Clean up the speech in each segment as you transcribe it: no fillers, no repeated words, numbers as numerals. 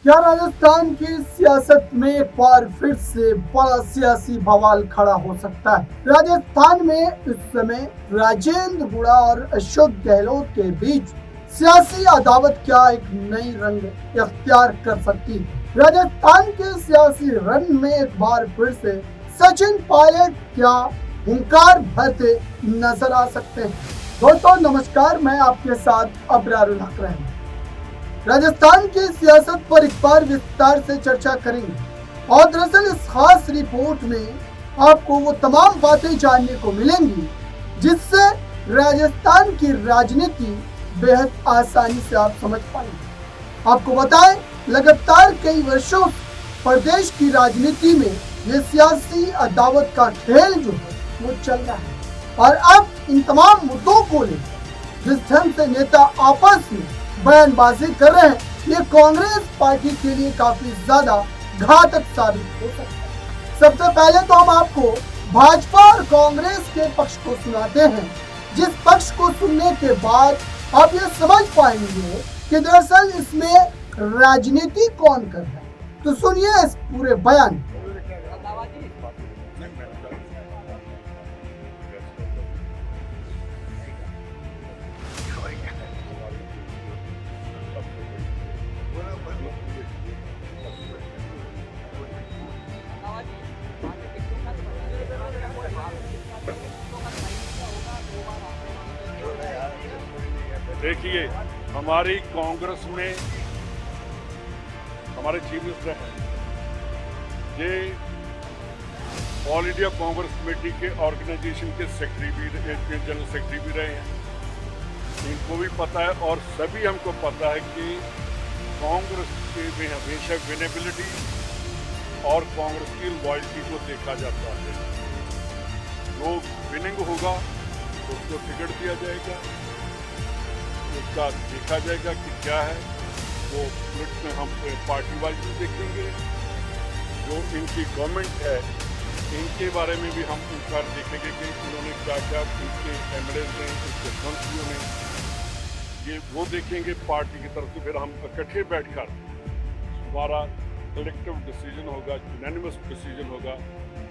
क्या राजस्थान की सियासत में एक बार फिर से बड़ा सियासी बवाल खड़ा हो सकता है? राजस्थान में इस समय राजेंद्र गुड़ा और अशोक गहलोत के बीच सियासी अदावत क्या एक नई रंग इख्तियार कर सकती है? राजस्थान के सियासी रण में एक बार फिर से सचिन पायलट क्या हुंकार भरते नजर आ सकते हैं? दोस्तों नमस्कार, मैं आपके साथ अबरारुल हक रहमान। राजस्थान की सियासत पर एक बार विस्तार से चर्चा करेंगे और दरअसल इस खास रिपोर्ट में आपको वो तमाम बातें जानने को मिलेंगी जिससे राजस्थान की राजनीति बेहद आसानी से आप समझ पाएंगे। आपको बताएं, लगातार कई वर्षों प्रदेश की राजनीति में ये सियासी अदावत का खेल जो है वो चल रहा है और अब इन तमाम मुद्दों को लेकर जिस ढंग से नेता आपस में बयानबाजी कर रहे हैं, ये कांग्रेस पार्टी के लिए काफी ज्यादा घातक साबित हो सकता है। सबसे पहले तो हम आपको भाजपा और कांग्रेस के पक्ष को सुनाते हैं, जिस पक्ष को सुनने के बाद आप ये समझ पाएंगे कि दरअसल इसमें राजनीति कौन कर रहा है। तो सुनिए इस पूरे बयान। देखिए, हमारी कांग्रेस में हमारे चीफ मिनिस्टर हैं, ये ऑल इंडिया कांग्रेस कमेटी के ऑर्गेनाइजेशन के सेक्रेटरी भी जनरल सेक्रेटरी भी रहे हैं। इनको भी पता है और सभी हमको पता है कि कांग्रेस में हमेशा विनेबिलिटी और कांग्रेस की लॉयल्टी को देखा जाता है। जो विनिंग होगा उसको टिकट दिया जाएगा, उसका देखा जाएगा कि क्या है वो स्प्लिट में हम पार्टी वाइज भी देखेंगे। जो इनकी गवर्नमेंट है इनके बारे में भी हम उनका देखेंगे कि उन्होंने क्या क्या इनके एमएलएज ने, इनके मंत्रियों ने, ये वो देखेंगे पार्टी की तरफ से। फिर हम इकट्ठे बैठकर हमारा कलेक्टिव डिसीजन होगा, यूनानिमस डिसीजन होगा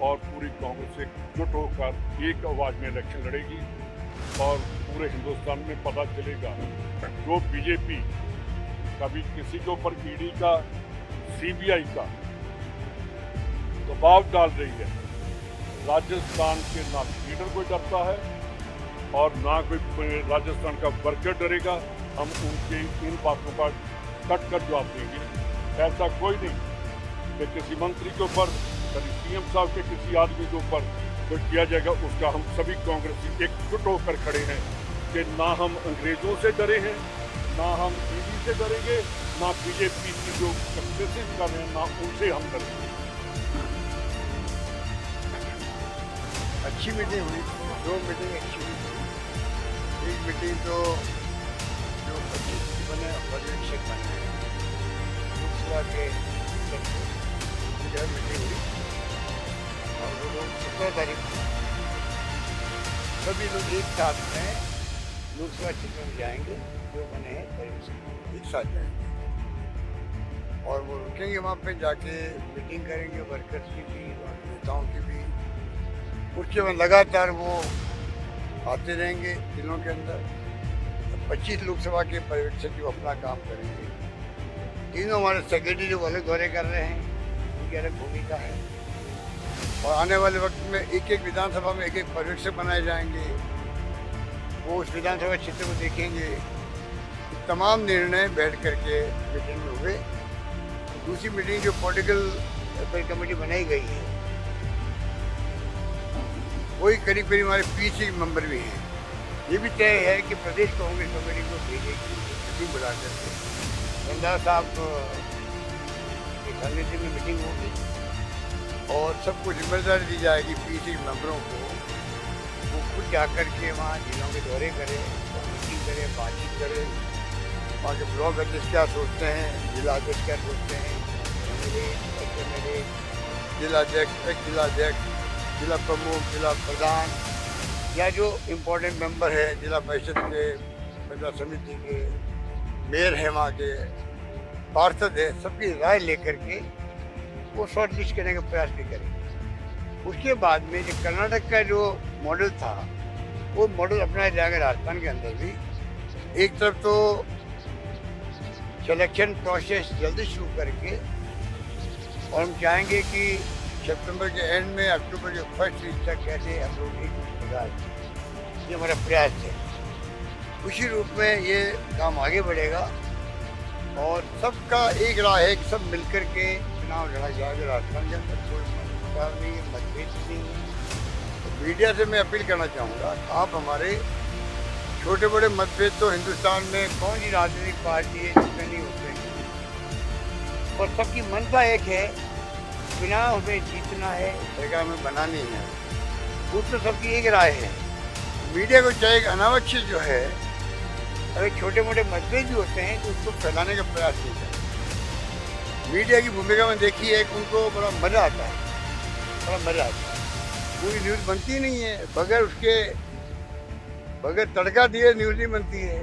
और पूरी कांग्रेस एकजुट होकर एक आवाज में इलेक्शन लड़ेगी और पूरे हिंदुस्तान में पता चलेगा। जो बीजेपी कभी किसी के ऊपर ईडी का, सीबीआई का दबाव डाल रही है, राजस्थान के ना लीडर कोई डरता है और ना कोई राजस्थान का वर्कर डरेगा। हम उनके इन बातों का कट कर जवाब देंगे। ऐसा कोई नहीं कि किसी मंत्री के ऊपर, कभी सीएम साहब के किसी आदमी के ऊपर जो किया जाएगा उसका हम सभी कांग्रेसी एकजुट होकर खड़े हैं कि ना हम अंग्रेजों से डरे हैं, ना हम ईडी से डरेंगे, ना बीजेपी की जो सक्सेसिस कर रहे हैं ना उनसे हम डरेंगे। अच्छी मीटिंग हुई, दो मीटिंग अच्छी हुई। एक मीटिंग तो जो 25 बने पर्यवेक्षक बने लोकसभा के मीटिंग हुई और वो लोग 17 तारीख को सभी लोग एक साथ में लोकसभा क्षेत्र में जाएंगे। जो बने हैं पर्यवेक्षक एक साथ जाएंगे और वो रुकेंगे वहाँ पे, जाके मीटिंग करेंगे वर्कर्स की भी और नेताओं की भी। उसके बाद लगातार वो आते रहेंगे दिनों के अंदर। 25 लोकसभा के पर्यवेक्षक जो अपना काम करेंगे, तीनों हमारे सेक्रेटरी जो अलग दौरे कर रहे हैं उनकी अलग भूमिका है और आने वाले वक्त में एक एक विधानसभा में एक एक पर्यवेक्षक बनाए जाएंगे। वो उस विधानसभा क्षेत्र को देखेंगे। तमाम निर्णय बैठ करके मीटिंग में हुए। दूसरी मीटिंग जो पॉलिटिकल कमेटी बनाई गई है वही करीब करीब हमारे 20 मेंबर भी हैं। ये भी तय है कि प्रदेश कांग्रेस कमेटी को भेजेगी मीटिंग बुला करके। रंधा साहब की रणनीति में मीटिंग होगी और सबको जिम्मेदारी दी जाएगी 20 मेंबरों को। वो खुद जाकर के वहाँ जिलों के दौरे करें, मीटिंग करें, बातचीत करें, वहाँ के ब्लॉक अध्यक्ष क्या सोचते हैं, जिला अध्यक्ष क्या सोचते हैं, मेरे जिला अध्यक्ष, एक जिला अध्यक्ष, जिला प्रमुख, जिला प्रधान या जो इम्पोर्टेंट मेंबर है जिला परिषद के, पंचायत समिति के, मेयर हैं वहाँ के, पार्षद है सबकी राय लेकर के वो शॉर्ट लिस्ट करने का प्रयास भी करेंगे। उसके बाद में जो कर्नाटक का जो मॉडल था वो मॉडल अपनाया जाएगा राजस्थान के अंदर भी। एक तरफ तो सिलेक्शन प्रोसेस जल्दी शुरू करके, और हम चाहेंगे कि सितंबर के एंड में अक्टूबर के फर्स्ट वीक तक कैसे हम लोग ये हमारा प्रयास है। उसी रूप में ये काम आगे बढ़ेगा और सबका एक राह है कि सब मिलकर के चुनाव लड़ा जाएगा राजस्थान के अंदर। कोई मतभेद नहीं है, मतभेद नहीं है। तो मीडिया से मैं अपील करना चाहूँगा, आप हमारे छोटे बड़े मतभेद तो हिंदुस्तान में कौन सी राजनीतिक पार्टी है जिसमें नहीं होते हैं, और सबकी मनसा एक है, चुनाव हमें जीतना है, सरकार में बनानी है। वो तो सबकी एक राय है। मीडिया को चाहिए अनावश्यक जो है, अगर छोटे मोटे मतभेद भी होते हैं तो उसको फैलाने का प्रयास नहीं करते। मीडिया की भूमिका में देखी है कि उनको बड़ा मजा आता है, बड़ा मजा आता है। पूरी न्यूज़ बनती नहीं है बगैर तड़का दिए न्यूज़ नहीं बनती है।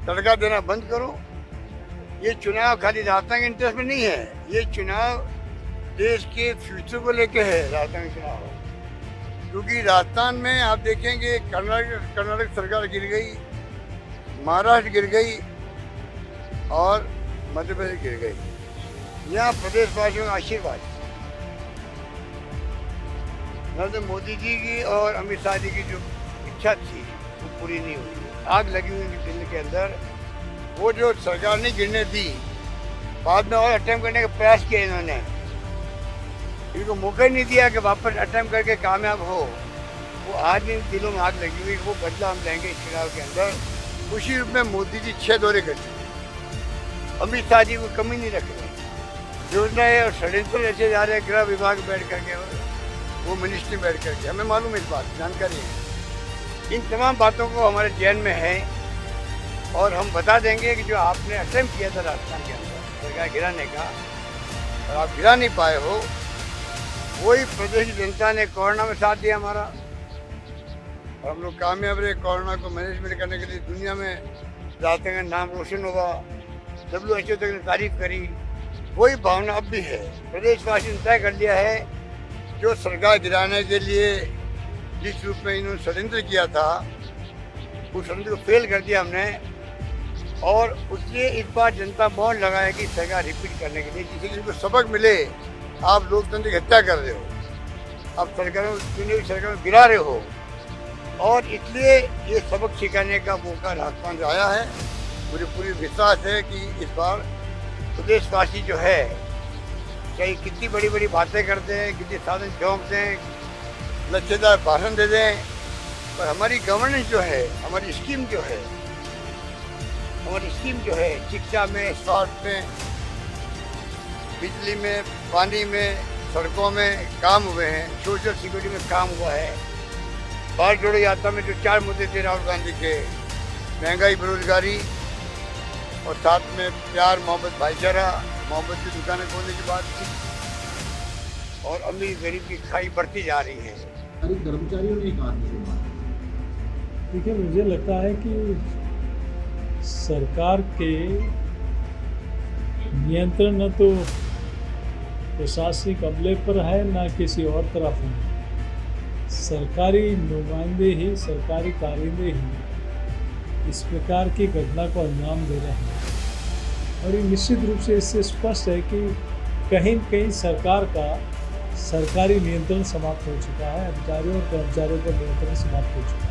तड़का देना बंद करो। ये चुनाव खाली राजस्थान के इंटरेस्ट में नहीं है, ये चुनाव देश के फ्यूचर को लेके है। राजस्थान का चुनाव क्योंकि राजस्थान में आप देखेंगे कर्नाटक सरकार गिर गई, महाराष्ट्र गिर गई और मध्य प्रदेश गिर गई। यहाँ प्रदेशवासियों का आशीर्वाद नरेंद्र मोदी जी की और अमित शाह जी की जो इच्छा थी वो पूरी नहीं हुई। आग लगी हुई दिल्ली के अंदर, वो जो सरकार ने गिरने दी, बाद में और अटेम्प्ट करने का प्रयास किया इन्होंने, इनको मौका ही नहीं दिया कि वापस अटेम्प्ट करके कामयाब हो। वो आज भी दिलों में आग लगी हुई, वो बदला हम लेंगे इस चुनाव के अंदर। उसी रूप में मोदी जी 6 दौरे कर चुके, अमित शाह जी को कमी नहीं रख रहे। योजनाएं और षड्यंत्र ऐसे जा रहे हैं, गृह विभाग में बैठ करके, वो मिनिस्ट्री में बैठ करके, हमें मालूम है इस बात, जानकारी है। इन तमाम बातों को हमारे जहन में है और हम बता देंगे कि जो आपने अटेम्प्ट किया था राजस्थान के अंदर सरकार गिराने का और आप गिरा नहीं पाए हो, वही प्रदेश की जनता ने कोरोना में साथ दिया हमारा, और हम लोग कामयाब रहे। कोरोना को मैनेजमेंट करने के लिए दुनिया में राजस्थान का नाम रोशन हुआ, WHO तक ने तारीफ करी। वही भावना अब भी है। प्रदेशवासियों ने तय कर लिया है जो सरकार गिराने के लिए जिस रूप में इन्होंने षड्यंत्र किया था, उस षड्यंत्र को फेल कर दिया हमने, और उसलिए इस बार जनता मौन लगाए कि सरकार रिपीट करने के लिए, जिससे इनको सबक मिले। आप लोकतंत्र की हत्या कर रहे हो, आप सरकारों सरकार में गिरा रहे हो, और इसलिए ये सबक सिखाने का मौका राजस्थान से आया है। मुझे पूरी विश्वास है कि इस बार प्रदेशवासी जो है, चाहे कितनी बड़ी बड़ी बातें करते हैं, कितने साधन झोंकते हैं, लच्छेदार भाषण दे दें, पर हमारी गवर्नेंस जो है, हमारी स्कीम जो है शिक्षा में, स्वास्थ्य में, बिजली में, पानी में, सड़कों में काम हुए हैं, सोशल सिक्योरिटी में काम हुआ है। भारत जोड़ो यात्रा में जो 4 मुद्दे थे राहुल गांधी के, महंगाई, बेरोजगारी और साथ में प्यार, मोहब्बत, भाईचारा, मोहब्बत की दुकानें खोलने की बात थी, और अमीर गरीब की खाई बढ़ती जा रही है। कर्मचारियों ने कहा देखिए, मुझे लगता है कि सरकार के नियंत्रण न तो प्रशासनिक अमले पर है न किसी और तरफ है। सरकारी नुमाइंदे ही, सरकारी कारिंदे ही इस प्रकार की घटना को अंजाम दे रहे हैं, और ये निश्चित रूप से इससे स्पष्ट है कि कहीं न कहीं सरकार का सरकारी नियंत्रण समाप्त हो चुका है, अधिकारियों और कर्मचारियों का नियंत्रण समाप्त हो चुका है।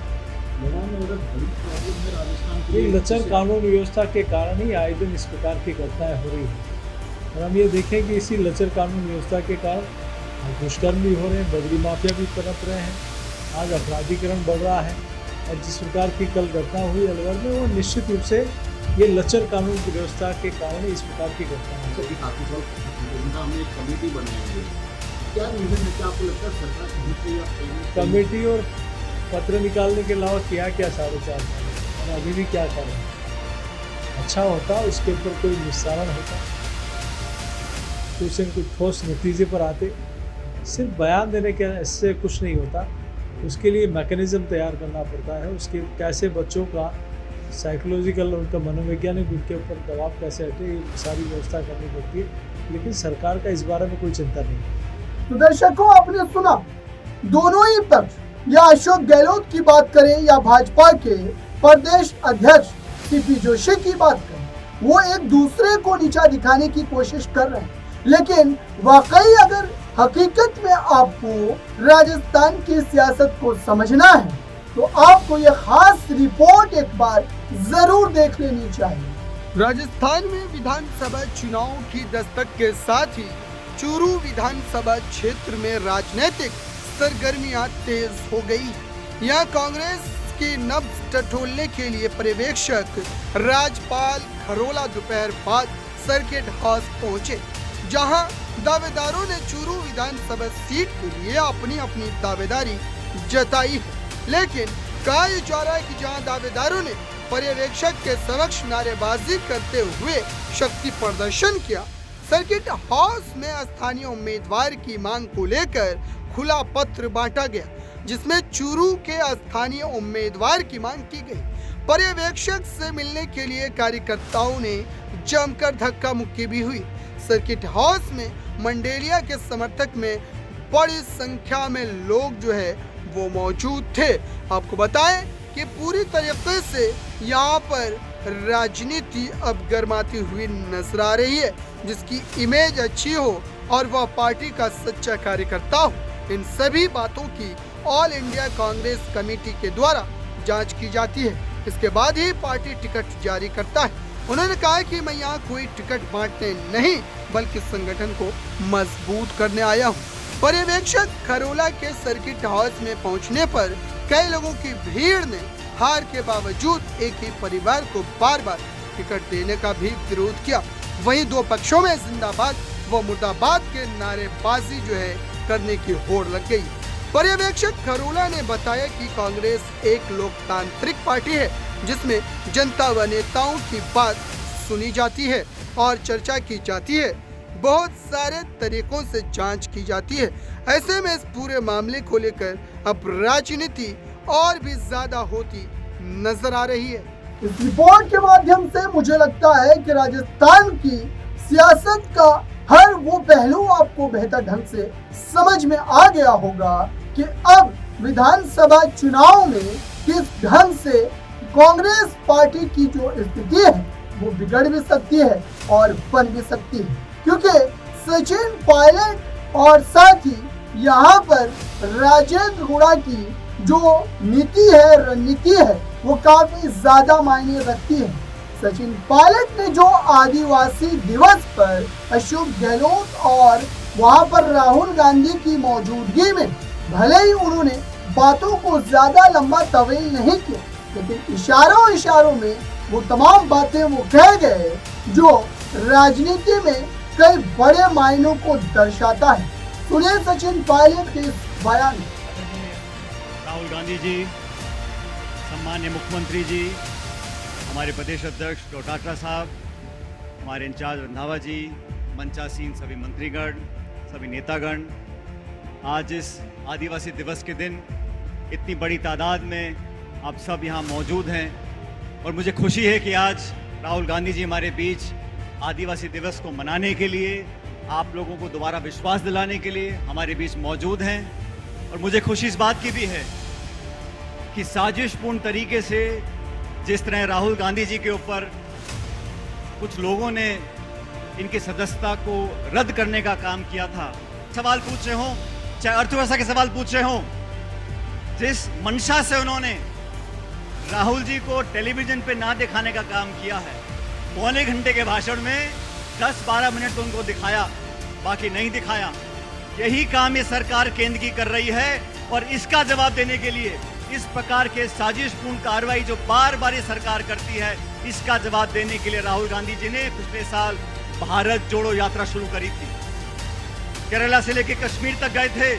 ये लचर कानून व्यवस्था के कारण ही आए दिन इस प्रकार की घटनाएं हो रही हैं, और हम ये देखें कि इसी लचर कानून व्यवस्था के कारण दुष्कर्म भी हो रहे हैं, बदरी माफिया भी पनप रहे हैं, आज अपराधीकरण बढ़ रहा है, और जिस प्रकार की कल घटना हुई अलवर में, वो निश्चित रूप से ये लचर कानून की व्यवस्था के कारण इस प्रकार की घटना है। कमेटी बनाएंगे, क्या रीजन है? क्या आपको लगता है सरकार कमेटी और पत्र निकालने के अलावा किया क्या 4.5 साल, और अभी भी क्या कर रहे हैं? अच्छा होता उसके ऊपर कोई निस्तारण होता, कुछ न कुछ ठोस नतीजे पर आते। सिर्फ बयान देने के इससे कुछ नहीं होता, उसके लिए मैकेनिज्म तैयार करना पड़ता है। उसके कैसे बच्चों का साइकोलॉजिकल उनका मनोवैज्ञानिक उनके ऊपर दबाव कैसे हटे, ये सारी व्यवस्था करनी पड़ती है। लेकिन सरकार का इस बारे में कोई चिंता नहीं है। तो दर्शकों, आपने सुना दोनों ही पक्ष, या अशोक गहलोत की बात करें या भाजपा के प्रदेश अध्यक्ष सीपी जोशी की बात करें, वो एक दूसरे को नीचा दिखाने की कोशिश कर रहे हैं। लेकिन वाकई अगर हकीकत में आपको राजस्थान की सियासत को समझना है तो आपको यह खास रिपोर्ट एक बार जरूर देख लेनी चाहिए। राजस्थान में विधानसभा चुनाव की दस्तक के साथ ही चूरू विधानसभा क्षेत्र में राजनीतिक सरगर्मियां तेज हो गई। यहाँ कांग्रेस की नब्ज टटोलने के लिए पर्यवेक्षक राजपाल खरोला दोपहर बाद सर्किट हाउस पहुंचे, जहां दावेदारों ने चूरू विधानसभा सीट के लिए अपनी अपनी दावेदारी जताई है। लेकिन कहा जा रहा है कि जहां दावेदारों ने पर्यवेक्षक के समक्ष नारेबाजी करते हुए शक्ति प्रदर्शन किया, सर्किट हाउस में स्थानीय उम्मीदवार की मांग को लेकर खुला पत्र बांटा गया, जिसमें चूरू के स्थानीय उम्मीदवार की मांग की गई। पर्यवेक्षक से मिलने के लिए कार्यकर्ताओं ने जमकर धक्का मुक्की भी हुई। सर्किट हाउस में मंडेलिया के समर्थक में बड़ी संख्या में लोग जो है वो मौजूद थे। आपको बताएं कि पूरी तरीके से यहाँ पर राजनीति अब गर्माती हुई नजर आ रही है, जिसकी इमेज अच्छी हो और वह पार्टी का सच्चा कार्यकर्ता हो। इन सभी बातों की ऑल इंडिया कांग्रेस कमेटी के द्वारा जांच की जाती है। इसके बाद ही पार्टी टिकट जारी करता है। उन्होंने कहा कि मैं यहाँ कोई टिकट बांटने नहीं बल्कि संगठन को मजबूत करने आया हूँ। पर्यवेक्षक खरोला के सर्किट हाउस में पहुँचने पर कई लोगों की भीड़ ने हार के बावजूद एक ही परिवार को बार बार टिकट देने का भी विरोध किया। वहीं दो पक्षों में जिंदाबाद व मुर्दाबाद के नारेबाजी जो है करने की होड़ लग गई। पर्यवेक्षक खरोला ने बताया कि कांग्रेस एक लोकतांत्रिक पार्टी है, जिसमें जनता व नेताओं की बात सुनी जाती है और चर्चा की जाती है। बहुत सारे तरीकों से जांच की जाती है। ऐसे में इस पूरे मामले को लेकर अब राजनीति और भी ज्यादा होती नजर आ रही है। इस रिपोर्ट के माध्यम से मुझे लगता है कि राजस्थान की सियासत का हर वो पहलू आपको बेहतर ढंग से समझ में आ गया होगा कि अब विधानसभा चुनाव में किस ढंग से कांग्रेस पार्टी की जो स्थिति है वो बिगड़ भी सकती है और बन भी सकती है, क्योंकि सचिन पायलट और साथ ही यहाँ पर राजेंद्र गुड़ा की जो नीति है, रणनीति है, वो काफी ज्यादा मायने रखती है। सचिन पायलट ने जो आदिवासी दिवस पर अशोक गहलोत और वहां पर राहुल गांधी की मौजूदगी में भले ही उन्होंने बातों को ज्यादा लंबा तवील नहीं किया, लेकिन इशारों में वो तमाम बातें वो कह गए जो राजनीति में कई बड़े मायनों को दर्शाता है। सुनिए सचिन पायलट के बयान। राहुल गांधी जी, सम्मान्य मुख्यमंत्री जी, हमारे प्रदेश अध्यक्ष डॉक्टर टाटा साहब, हमारे इंचार्ज रंधावा जी, मंचासीन सभी मंत्रीगण, सभी नेतागण, आज इस आदिवासी दिवस के दिन इतनी बड़ी तादाद में आप सब यहाँ मौजूद हैं और मुझे खुशी है कि आज राहुल गांधी जी हमारे बीच आदिवासी दिवस को मनाने के लिए, आप लोगों को दोबारा विश्वास दिलाने के लिए हमारे बीच मौजूद हैं। और मुझे खुशी इस बात की भी है कि साजिशपूर्ण तरीके से जिस तरह राहुल गांधी जी के ऊपर कुछ लोगों ने इनकी सदस्यता को रद्द करने का काम किया था, सवाल पूछ रहे हों, चाहे अर्थव्यवस्था के सवाल पूछ रहे हों, जिस मंशा से उन्होंने राहुल जी को टेलीविजन पे ना दिखाने का काम किया है, पौने घंटे के भाषण में 10-12 मिनट तो उनको दिखाया, बाकी नहीं दिखाया। यही काम ये सरकार केंद्र की कर रही है और इसका जवाब देने के लिए इस प्रकार के साजिशपूर्ण कार्रवाई जो बार बार ये सरकार करती है, इसका जवाब देने के लिए राहुल गांधी जी ने पिछले साल भारत जोड़ो यात्रा शुरू करी थी। केरला से लेकर कश्मीर तक गए थे,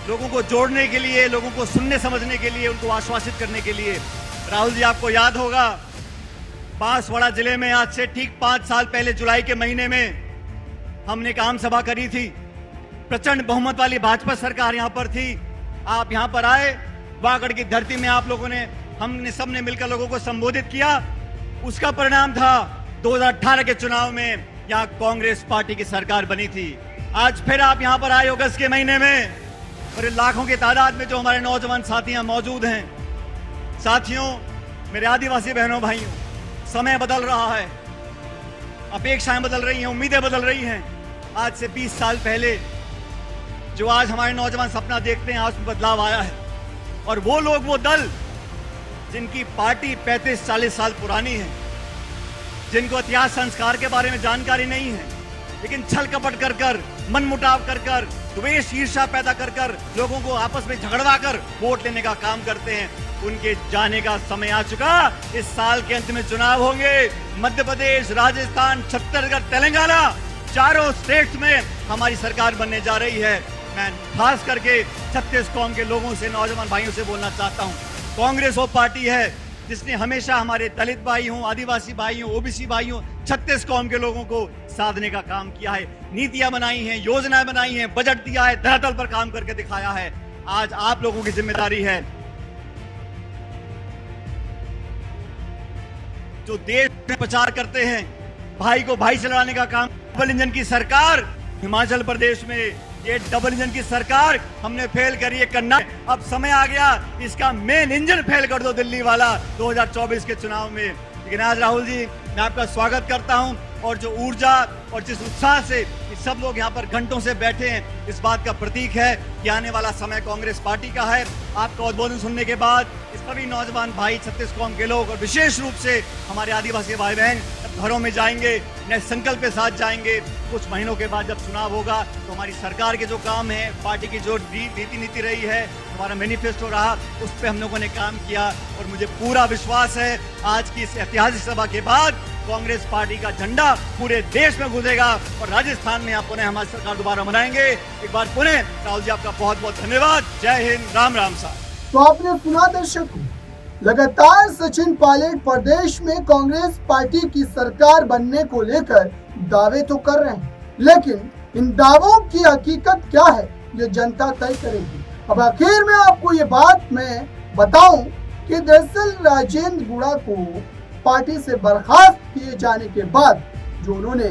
लोगों को जोड़ने के लिए, लोगों को सुनने समझने के लिए, उनको आश्वासित करने के लिए। राहुल जी, आपको याद होगा बांसवाड़ा जिले में आज से ठीक 5 साल पहले जुलाई के महीने में हमने एक आम सभा करी थी। प्रचंड बहुमत वाली भाजपा सरकार यहाँ पर थी। आप यहाँ पर आए, वागड़ की धरती में आप लोगों ने, हमने सबने मिलकर लोगों को संबोधित किया उसका परिणाम था 2018 के चुनाव में यहाँ कांग्रेस पार्टी की सरकार बनी थी। आज फिर आप यहाँ पर आए अगस्त के महीने में और लाखों की तादाद में जो हमारे नौजवान साथी यहाँ मौजूद हैं। साथियों, मेरे आदिवासी बहनों भाइयों, समय बदल रहा है, अपेक्षाएं बदल रही हैं, उम्मीदें बदल रही हैं। आज से 20 साल पहले जो आज हमारे नौजवान सपना देखते हैं, आज में बदलाव आया है। और वो लोग, वो दल जिनकी पार्टी 35-40 साल पुरानी है, जिनको इतिहास संस्कार के बारे में जानकारी नहीं है, लेकिन छल कपट कर कर, मन मुटाव कर कर, द्वेष ईर्ष्या पैदा कर कर, लोगों को आपस में झगड़वा कर वोट लेने का काम करते हैं, उनके जाने का समय आ चुका। इस साल के अंत में चुनाव होंगे। मध्य प्रदेश, राजस्थान, छत्तीसगढ़, तेलंगाना, चारों स्टेट्स में हमारी सरकार बनने जा रही है। मैं खास करके छत्तीस कौम के लोगों से, नौजवान भाइयों से बोलना चाहता हूँ, कांग्रेस वो पार्टी है जिसने हमेशा हमारे दलित भाई हों, आदिवासी भाई हों, ओबीसी भाई हों, छत्तीस कौम के लोगों को साधने का काम किया है। नीतियां बनाई हैं, योजनाएं बनाई हैं, बजट दिया है, धरातल पर काम करके दिखाया है। आज आप लोगों की जिम्मेदारी है, जो देश में प्रचार करते हैं, भाई को भाई से लड़ाने का काम। डबल इंजन की सरकार हिमाचल प्रदेश में, ये डबल इंजन की सरकार हमने फेल करी है करना। अब समय आ गया इसका मेन इंजन फेल कर दो, दिल्ली वाला, 2024 के चुनाव में। लेकिन आज राहुल जी, मैं आपका स्वागत करता हूं और जो ऊर्जा और जिस उत्साह से सब लोग यहाँ पर घंटों से बैठे हैं, इस बात का प्रतीक है कि आने वाला समय कांग्रेस पार्टी का है। आपका उद्बोधन सुनने के बाद इस सभी नौजवान भाई, छत्तीस कौम के लोग और विशेष रूप से हमारे आदिवासी भाई बहन घरों में जाएंगे, नए संकल्प के साथ जाएंगे। कुछ महीनों के बाद जब चुनाव होगा तो हमारी सरकार के जो काम है, पार्टी की जो रीति नीति रही है, हमारा मैनिफेस्टो रहा, उस पर हम लोगों ने काम किया और मुझे पूरा विश्वास है आज की इस ऐतिहासिक सभा के बाद कांग्रेस पार्टी का झंडा पूरे देश में गूंजेगा और राजस्थान में पुनः हमारी सरकार दोबारा बनाएंगे। एक बार पुनः राहुल जी, आपका बहुत बहुत धन्यवाद। जय हिंद, राम राम साहब। तो आपने सुना दर्शकों, लगातार सचिन पायलट प्रदेश में कांग्रेस पार्टी की सरकार बनने को लेकर दावे तो कर रहे हैं, लेकिन इन दावों की हकीकत क्या है ये जनता तय करेगी। अब आखिर में आपको ये बात मैं बताऊं कि दरअसल राजेंद्र गुड़ा को पार्टी से बर्खास्त किए जाने के बाद जो उन्होंने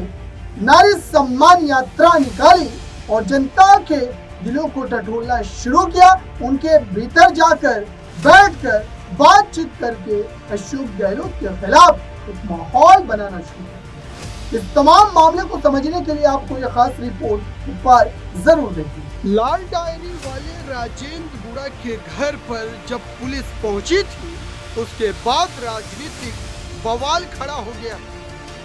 नारी सम्मान यात्रा निकाली और जनता के दिलों को टटोलना शुरू किया, उनके भीतर जाकर बैठकर बातचीत करके अशोक गहलोत के खिलाफ एक माहौल बनाना शुरू किया। इस तमाम मामले को समझने के लिए आपको यह खास रिपोर्ट ऊपर जरूर देखिए। लाल डायरी वाले राजेंद्र गुड़ा के घर पर जब पुलिस पहुंची थी, उसके बाद राजनीतिक बवाल खड़ा हो गया।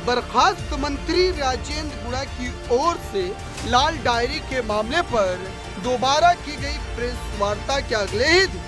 बर्खास्त मंत्री राजेंद्र गुड़ा की ओर से लाल डायरी के मामले पर दोबारा की गई प्रेस वार्ता के अगले ही दिन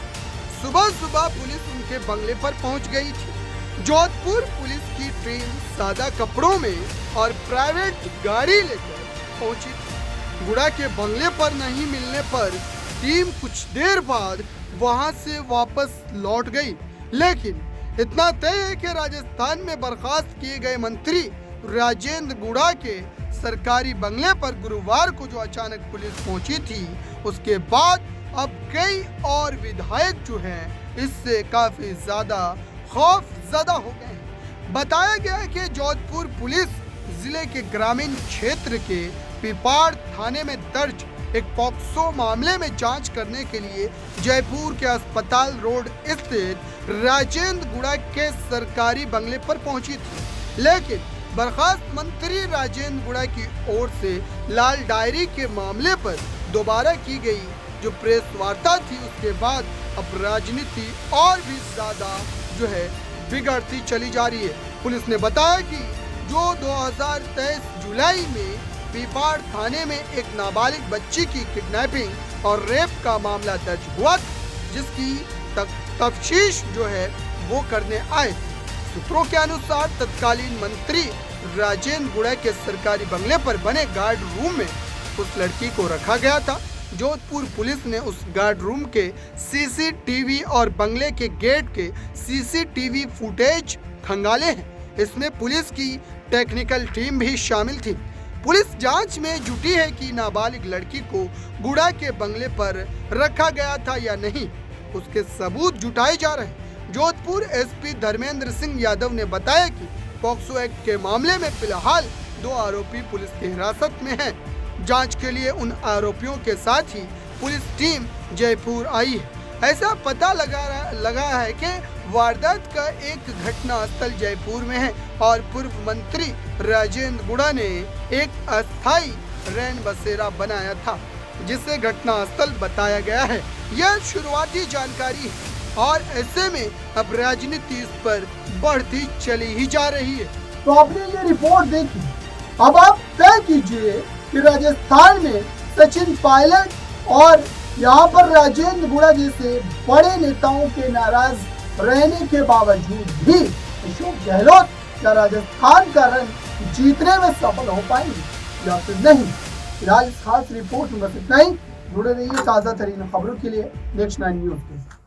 सुबह सुबह पुलिस उनके बंगले पर पहुंच गई थी। जोधपुर पुलिस की टीम सादा कपड़ों में और प्राइवेट गाड़ी लेकर पहुंची थी। गुड़ा के बंगले पर नहीं मिलने पर टीम कुछ देर बाद वहां से वापस लौट गई। लेकिन इतना तय है कि राजस्थान में बर्खास्त किए गए मंत्री राजेंद्र गुड़ा के सरकारी बंगले पर गुरुवार को जो अचानक पुलिस पहुंची थी, उसके बाद अब कई और विधायक जो हैं इससे काफी ज्यादा खौफजदा हो गए हैं। बताया गया है कि जोधपुर पुलिस जिले के ग्रामीण क्षेत्र के पिपाड़ थाने में दर्ज एक पॉक्सो मामले में जांच करने के लिए जयपुर के अस्पताल रोड स्थित राजेंद्र गुड़ा के सरकारी बंगले पर पहुंची थी। लेकिन बर्खास्त मंत्री राजेंद्र गुड़ा की ओर से लाल डायरी के मामले पर दोबारा की गई जो प्रेस वार्ता थी, उसके बाद अब राजनीति और भी ज्यादा जो है बिगड़ती चली जा रही है। पुलिस ने बताया कि जो 2023 जुलाई में पिपाड़ थाने में एक नाबालिग बच्ची की किडनैपिंग और रेप का मामला दर्ज हुआ, जिसकी तफ्तीश जो है वो करने आए। सूत्रों के अनुसार तत्कालीन मंत्री राजेंद्र गुड़ा के सरकारी बंगले पर बने गार्ड रूम में उस लड़की को रखा गया था। जोधपुर पुलिस ने उस गार्ड रूम के सीसीटीवी और बंगले के गेट के सीसीटीवी फुटेज खंगाले हैं। इसमें पुलिस की टेक्निकल टीम भी शामिल थी। पुलिस जांच में जुटी है कि नाबालिग लड़की को गुड़ा के बंगले पर रखा गया था या नहीं, उसके सबूत जुटाए जा रहे हैं। जोधपुर एसपी धर्मेंद्र सिंह यादव ने बताया कि पॉक्सो एक्ट के मामले में फिलहाल 2 आरोपी पुलिस की हिरासत में हैं। जांच के लिए उन आरोपियों के साथ ही पुलिस टीम जयपुर आई है। ऐसा पता लगा है कि वारदात का एक घटना स्थल जयपुर में है और पूर्व मंत्री राजेंद्र गुड़ा ने एक अस्थायी रैन बसेरा बनाया था, जिसे घटना स्थल बताया गया है। यह शुरुआती जानकारी है और ऐसे में अब राजनीति इस पर बढ़ती चली ही जा रही है। तो आपने ये रिपोर्ट देखी, अब आप तय कीजिए कि राजस्थान में सचिन पायलट और यहाँ पर राजेंद्र गुड़ा जैसे बड़े नेताओं के नाराज रहने के बावजूद भी अशोक गहलोत क्या राजस्थान का रन जीतने में सफल हो पाएंगे या फिर नहीं। फिलहाल इस खास रिपोर्ट में बस इतना ही। जुड़े रहिए ताज़ा तरीन खबरों के लिए नेक्स्ट 9 न्यूज़ के।